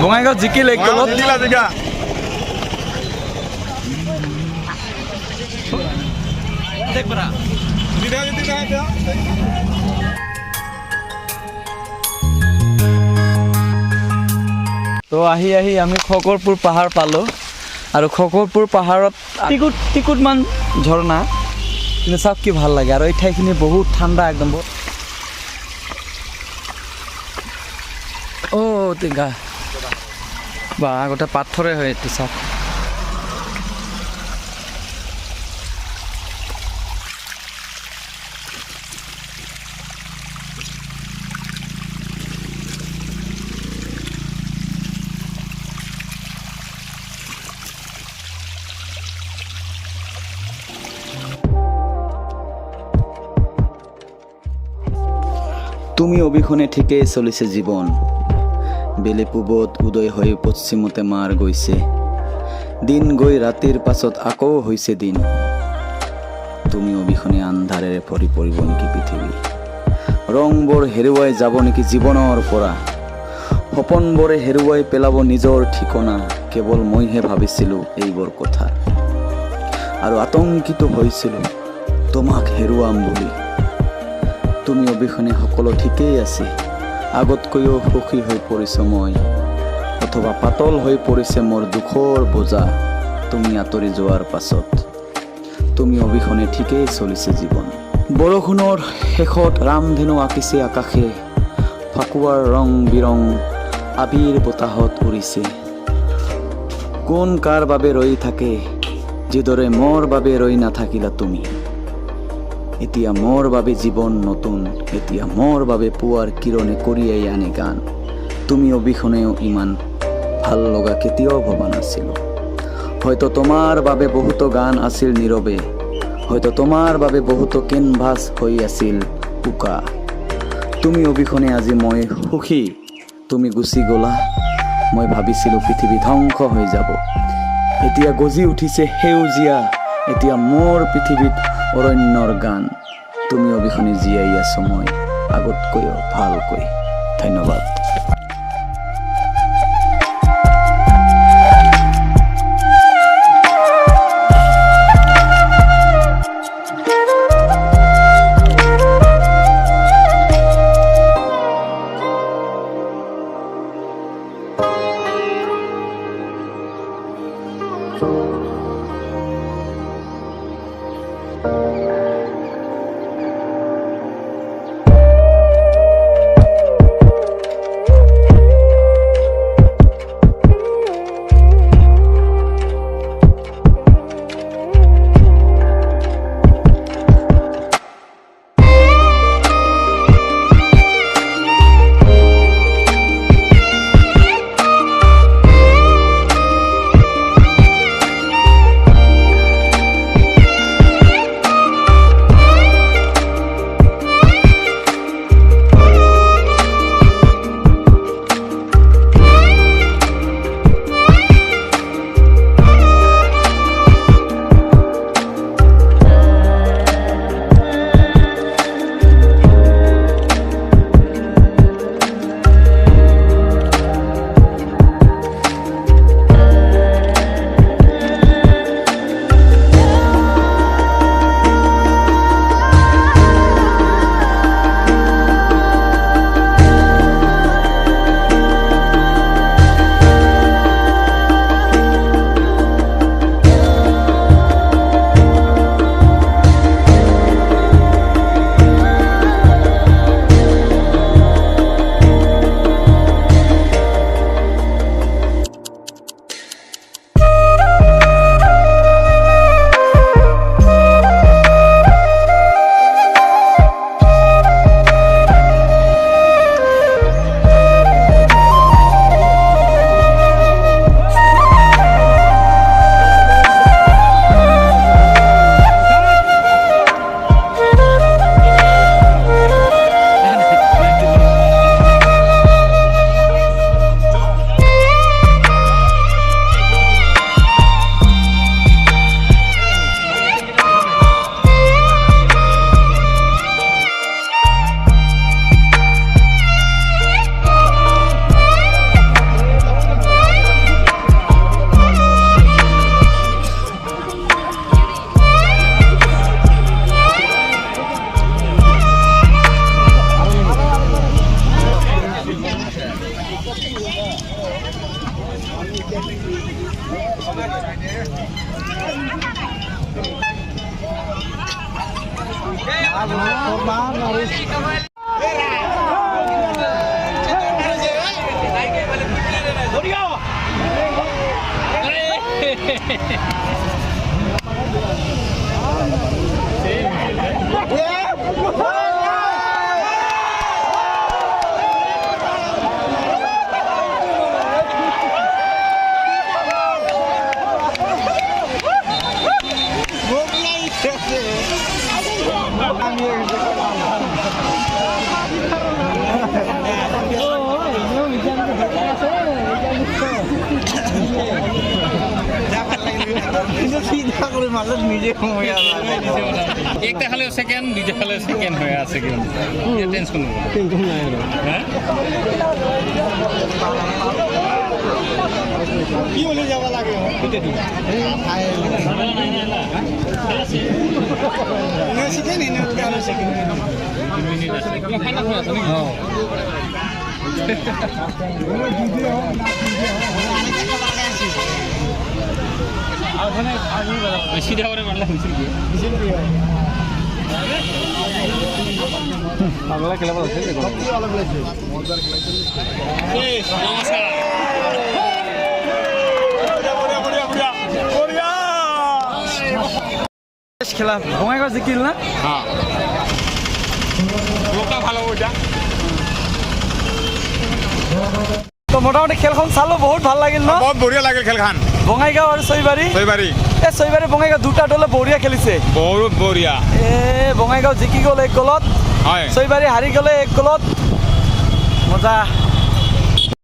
বঙাইগাঁও জিকিলে গলত জিলা জিকা তো আহি আমি খগৰপুৰ পাহাৰ পালোঁ আৰু খগৰপুৰ পাহাৰত টিকুটমান ঝৰ্ণা কিন্তু চাওক কি ভাল লাগে আৰু এই ঠাইখিনি বহুত ঠাণ্ডা একদম টিকা বা গোটেই পাথৰে হয় এইটো চাওক তুমি অবিহনে ঠিকেই চলিছে জীৱন বেলি পূবত উদয় হৈ পশ্চিমতে মাৰ গৈছে দিন গৈ ৰাতিৰ পাছত আকৌ হৈছে দিন তুমি অবিহনে আন্ধাৰেৰে ভৰি পৰিব নেকি পৃথিৱী ৰংবোৰ হেৰুৱাই যাব নেকি জীৱনৰ পৰা সপোনবোৰে হেৰুৱাই পেলাব নিজৰ ঠিকনা কেৱল মইহে ভাবিছিলোঁ এইবোৰ কথা আৰু আতংকিত হৈছিলোঁ তোমাক হেৰুৱাম বুলি তুমি অবিহনে সকলো ঠিকেই আছে আগতকৈও সুখী হৈ পৰিছোঁ মই অথবা পাতল হৈ পৰিছে মোৰ দুখৰ বোজা তুমি আঁতৰি যোৱাৰ পাছত তুমি অবিহনে ঠিকেই চলিছে জীৱন বৰষুণৰ শেষত ৰামধেনু আঁকিছে আকাশে ফাকুৱাৰ ৰং বিৰং আবিৰ বতাহত উৰিছে কোন কাৰ বাবে ৰৈ থাকে যিদৰে মোৰ বাবে ৰৈ নাথাকিলা তুমি এতিয়া মোৰ বাবে জীৱন নতুন এতিয়া মোৰ বাবে পুৱাৰ কিৰণে কঢ়িয়াই আনে গান তুমি অবিহনেও ইমান ভাল লগা কেতিয়াও ভবা নাছিলোঁ হয়তো তোমাৰ বাবে বহুতো গান আছিল নীৰৱে হয়তো তোমাৰ বাবে বহুতো কেনভাছ হৈ আছিল উকা তুমি অবিহনে আজি মই সুখী তুমি গুচি গ'লা মই ভাবিছিলোঁ পৃথিৱী ধ্বংস হৈ যাব এতিয়া গজি উঠিছে সেউজীয়া এতিয়া মোৰ পৃথিৱীত অৰণ্যৰ গান তুমি অবিহনে জীয়াই আছো মই আগতকৈও ভালকৈ ধন্যবাদ একটা খালে সেকেন্ড দুইটা খালে সেকেন্ড হয়ে আছে কি টেনশন নাই হ্যাঁ কি বলে যাওয়া লাগে সিধা করে মারলে মিছিল দিয়ে বাংলা খেলা ভালো আছে নমস্কার খেলা বঙ্গাইগাঁও জিকিল না হ্যাঁ লোকটা ভালো ওইটা তো মোটামুটি খেলখন চালো বহুত ভাল লাগিল ন বহুত বঢ়িয়া লাগিল খেলখন বঙ্গাইগাঁও আৰু চৈবাৰী চৈবাৰী চৈবাৰী বঙ্গাইগাঁও দুটা দলে বঢ়িয়া খেলিছে বহুত বঢ়িয়া বঙ্গাইগাঁও জিকি গ'ল 1 গলত হয় চৈবাৰী হাৰি গ'লে 1 গলত মজা